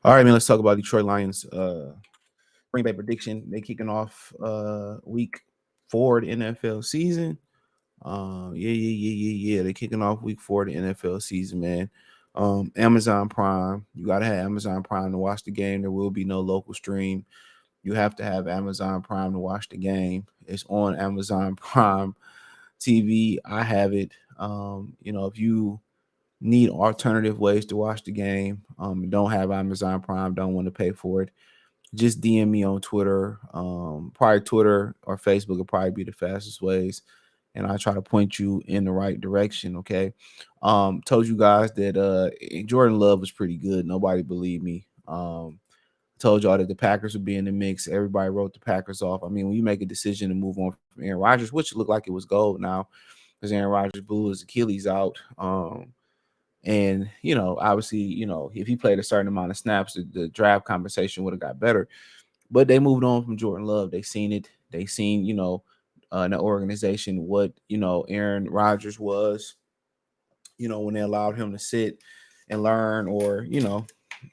All right, man. Let's talk about Detroit Lions. Green Bay prediction. They kicking off week 4 of the NFL season. Yeah. They're kicking off week 4 of the NFL season, man. Amazon Prime. You gotta have Amazon Prime to watch the game. There will be no local stream. You have to have Amazon Prime to watch the game. It's on Amazon Prime TV. I have it. If you need alternative ways to watch the game, don't have Amazon Prime, don't want to pay for it, just DM me on Twitter. Probably Twitter or Facebook will probably be the fastest ways, and I try to point you in the right direction. Okay. Told you guys that Jordan Love was pretty good. Nobody believed me. Told y'all that the Packers would be in the mix. Everybody wrote the Packers off. I mean, when you make a decision to move on from Aaron Rodgers, which looked like it was gold now, because Aaron Rodgers blew his Achilles out. And obviously, if he played a certain amount of snaps, the draft conversation would have got better. But they moved on from Jordan Love. They seen it. They seen, in the organization what Aaron Rodgers was. When they allowed him to sit and learn, or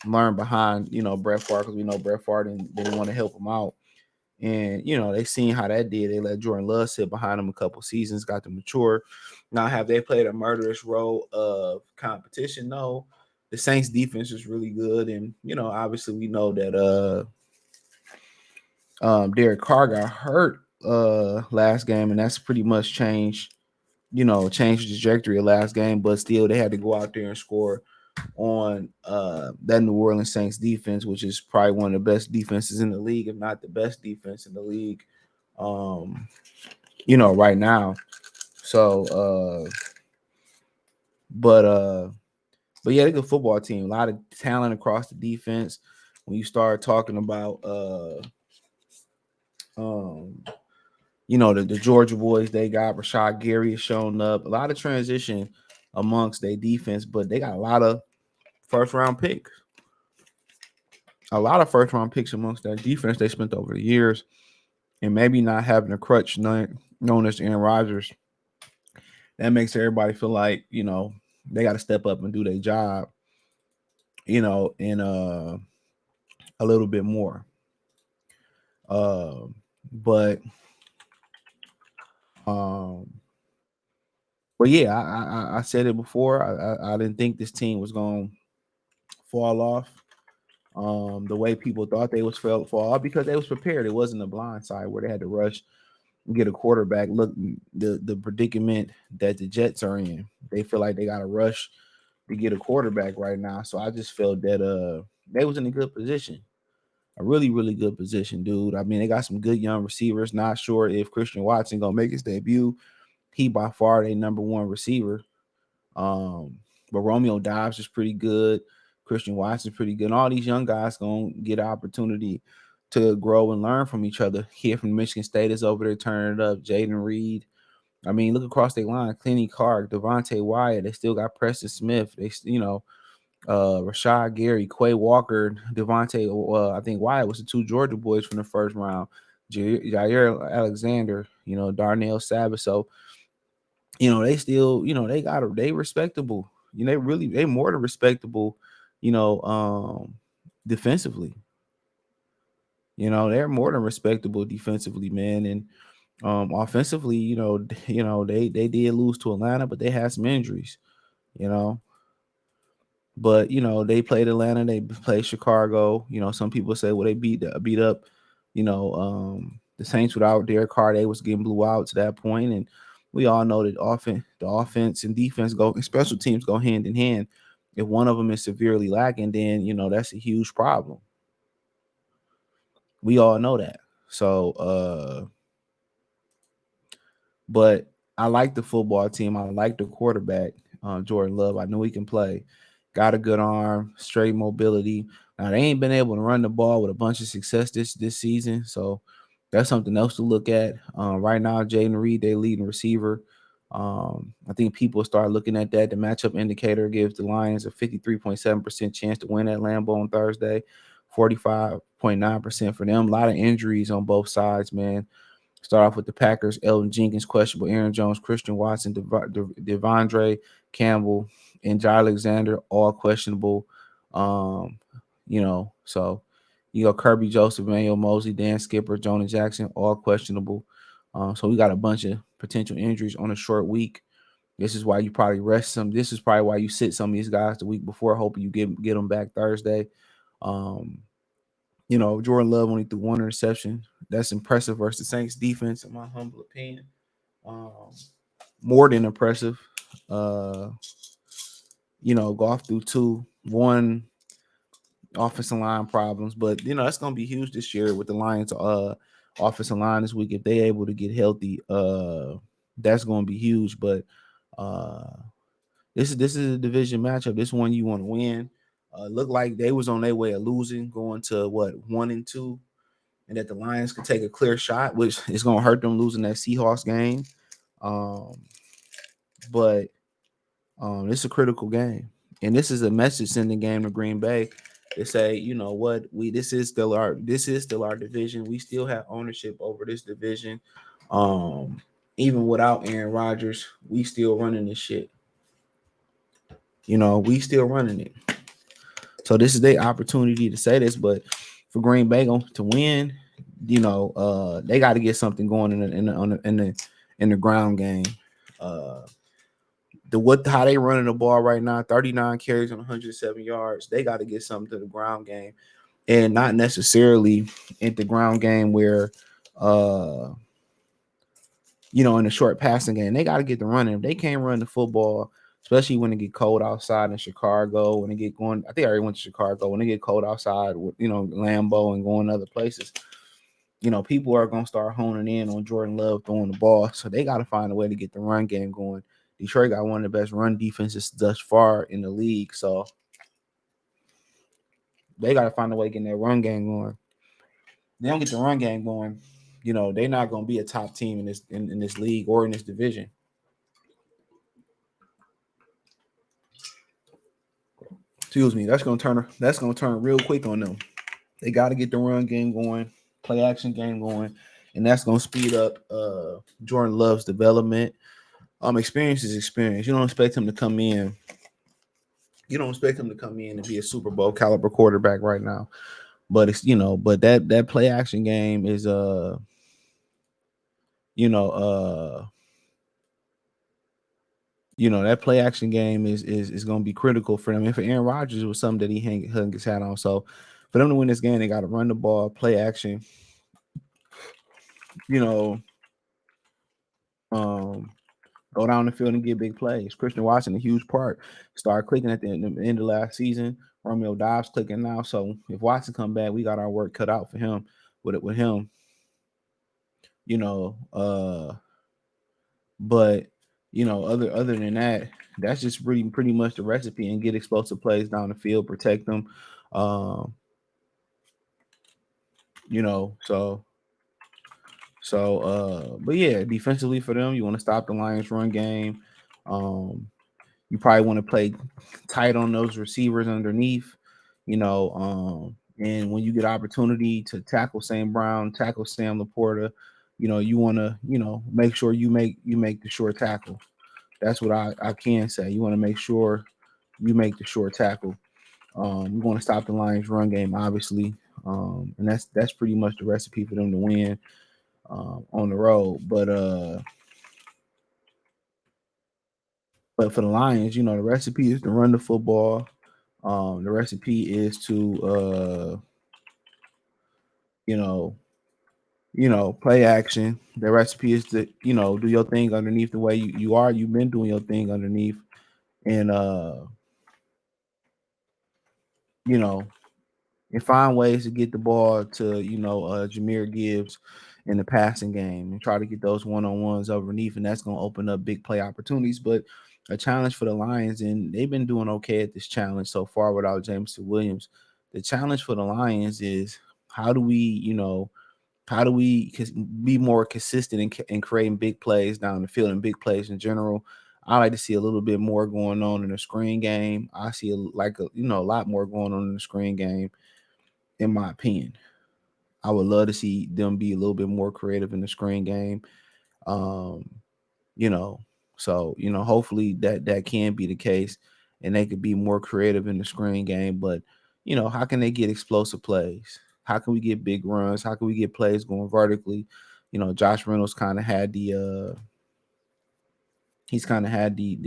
learn behind Brett Favre, because we know Brett Favre didn't want to help him out. And they seen how that did. They let Jordan Love sit behind him a couple seasons, got to mature. Now, have they played a murderous role of competition? No. The Saints defense is really good, and obviously we know that Derek Carr got hurt last game, and that's pretty much changed the trajectory of last game. But still, they had to go out there and score on that New Orleans Saints defense, which is probably one of the best defenses in the league, if not the best defense in the league. Right now. So, but yeah, they're a good football team. A lot of talent across the defense. When you start talking about the Georgia boys, they got Rashad Gary has shown up. A lot of transition amongst their defense, but they got a lot of first round picks. A lot of first round picks amongst that defense they spent over the years, and maybe not having a crutch known as Aaron Rodgers. That makes everybody feel like they got to step up and do their job, and a little bit more. But um, but yeah, I said it before. I didn't think this team was going to fall off the way people thought they was fall off, because they was prepared. It wasn't a blind side where they had to rush and get a quarterback. Look, the predicament that the Jets are in, they feel like they got to rush to get a quarterback right now. So I just felt that they was in a good position. A really, really good position, dude. I mean, they got some good young receivers. Not sure if Christian Watson gonna make his debut. He by far their number one receiver. But Romeo Dobbs is pretty good. Christian Watson's pretty good. And all these young guys gonna get an opportunity to grow and learn from each other. Here from Michigan State is over there turning it up. Jaden Reed. I mean, look across their line. Clenny Clark, Devontae Wyatt. They still got Preston Smith. Rashad Gary, Quay Walker, Devontae. I think Wyatt was the two Georgia boys from the first round. Jair Alexander. Darnell Savage. So they still, they respectable. They more than respectable, defensively. They're more than respectable defensively, man. And offensively, they did lose to Atlanta, but they had some injuries, you know. But they played Atlanta, they played Chicago. Some people say, well, they beat up, the Saints without Derek Carr. They was getting blew out to that point, and we all know that the offense and defense go, and special teams go hand in hand. If one of them is severely lacking, then that's a huge problem. We all know that. So, but I like the football team. I like the quarterback, Jordan Love. I know he can play. Got a good arm, straight mobility. Now they ain't been able to run the ball with a bunch of success this season, so that's something else to look at. Right now, Jaden Reed, they leading receiver. I think people start looking at that. The matchup indicator gives the Lions a 53.7% chance to win at Lambeau on Thursday, 45.9% for them. A lot of injuries on both sides, man. Start off with the Packers: Elton Jenkins questionable, Aaron Jones, Christian Watson, Devondre Campbell, and Jair Alexander all questionable. So you got Kirby Joseph, Emmanuel Mosley, Dan Skipper, Jonah Jackson, all questionable. So we got a bunch of potential injuries on a short week. This is why you probably rest some. This is probably why you sit some of these guys the week before, hoping you get them back Thursday. Um, Jordan Love only threw one interception. That's impressive versus the Saints defense, in my humble opinion. Um, More than impressive. Uh, Goff threw two, one offensive line problems, but that's gonna be huge this year with the Lions offensive line this week. If they able to get healthy, that's gonna be huge. But uh this is a division matchup. This one you want to win. Look like they was on their way of losing, going to what 1-2, and that the Lions could take a clear shot, which is gonna hurt them losing that Seahawks game. Um, but This is a critical game, and this is a message sending game to Green Bay to say, you know what, this is still our division. We still have ownership over this division. Um, Even without Aaron Rodgers, we still running this shit. We still running it. So this is their opportunity to say this, but for Green Bay to win, they got to get something going in the ground game. Uh, how they running the ball right now, 39 carries on 107 yards. They got to get something to the ground game, and not necessarily in the ground game where, uh, in the short passing game. They got to get the running. If they can't run the football, especially when it get cold outside in Chicago, when they get going, I think I already went to Chicago. When they get cold outside with Lambeau and going other places, people are gonna start honing in on Jordan Love throwing the ball. So they got to find a way to get the run game going. Detroit got one of the best run defenses thus far in the league, so they got to find a way to get that run game going. They don't get the run game going, they're not going to be a top team in this league or in this division. Excuse me. That's gonna turn real quick on them. They got to get the run game going, play action game going, and that's gonna speed up Jordan Love's development. Experience is experience. You don't expect him to come in. You don't expect him to come in and be a Super Bowl caliber quarterback right now. But but that play action game is you know, uh, that play action game is going to be critical for them. And for Aaron Rodgers, it was something that he hung his hat on. So for them to win this game, they got to run the ball, play action. You know, um, Go down the field and get big plays. Christian Watson, a huge part, started clicking at the end of last season. Romeo Dobbs clicking now. So if Watson come back, we got our work cut out for him. With him, you know. But other than that, that's just pretty much the recipe. And get explosive plays down the field, protect them. Um, you know, but yeah, defensively for them, you want to stop the Lions' run game. Um, you probably want to play tight on those receivers underneath. And when you get opportunity to tackle Sam Brown, tackle Sam Laporta, you want to make sure you make the short tackle. That's what I can say. You want to make sure you make the short tackle. You want to stop the Lions' run game, obviously, and that's pretty much the recipe for them to win on the road. But for the Lions, the recipe is to run the football. The recipe is to you know play action. The recipe is to do your thing underneath the way you are. You've been doing your thing underneath, and you know and find ways to get the ball to Jameer Gibbs in the passing game and try to get those one-on-ones underneath, and that's going to open up big play opportunities. But a challenge for the Lions, and they've been doing okay at this challenge so far without Jameson Williams. The challenge for the Lions is how do we, be more consistent in creating big plays down the field and big plays in general. I like to see a little bit more going on in the screen game. I see a lot more going on in the screen game, in my opinion. I would love to see them be a little bit more creative in the screen game. Um, you know, hopefully that can be the case, and they could be more creative in the screen game. But how can they get explosive plays? How can we get big runs? How can we get plays going vertically? Josh Reynolds kind of had the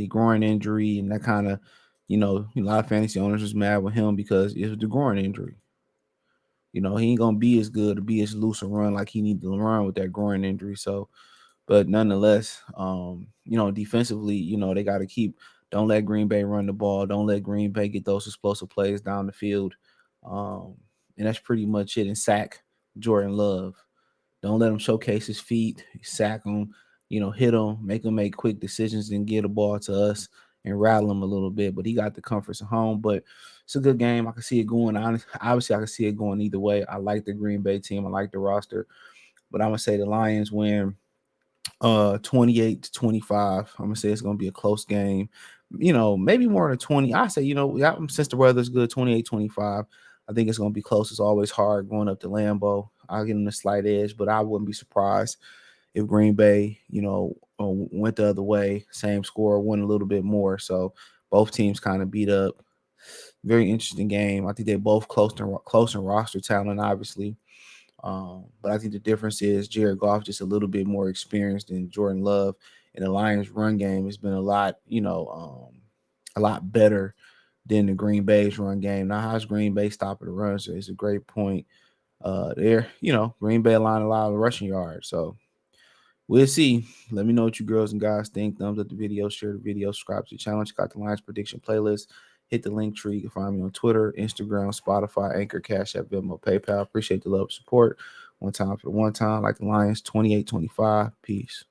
groin injury, and that kind of, a lot of fantasy owners was mad with him because it was the groin injury. He ain't gonna be as good or be as loose a run like he need to run with that groin injury. So, but nonetheless, defensively, they got to don't let Green Bay run the ball. Don't let Green Bay get those explosive plays down the field. Um, and that's pretty much it. And sack Jordan Love. Don't let him showcase his feet. Sack him. Hit him. Make him make quick decisions and get the ball to us and rattle him a little bit. But he got the comforts of home. But it's a good game. I can see it going on. Obviously, I can see it going either way. I like the Green Bay team. I like the roster. But I'm gonna say the Lions win 28-25. I'm gonna say it's gonna be a close game. Maybe more than 20. I say, since the weather's good, 28-25. I think it's gonna be close. It's always hard going up to Lambeau. I'll give them a slight edge, but I wouldn't be surprised if Green Bay, went the other way, same score, won a little bit more. So both teams kind of beat up. Very interesting game. I think they're both close in roster talent, obviously. But I think the difference is Jared Goff just a little bit more experienced than Jordan Love, and the Lions' run game has been a lot better than the Green Bay's run game. Now, how's Green Bay stopping the run? So it's a great point. Green Bay line a lot of rushing yards. So we'll see. Let me know what you girls and guys think. Thumbs up the video, share the video, subscribe to the channel. Check out the Lions prediction playlist. Hit the link tree. You can find me on Twitter, Instagram, Spotify, Anchor, Cash App, Venmo, PayPal. Appreciate the love and support. One time for the one time, like the Lions, 28-25. Peace.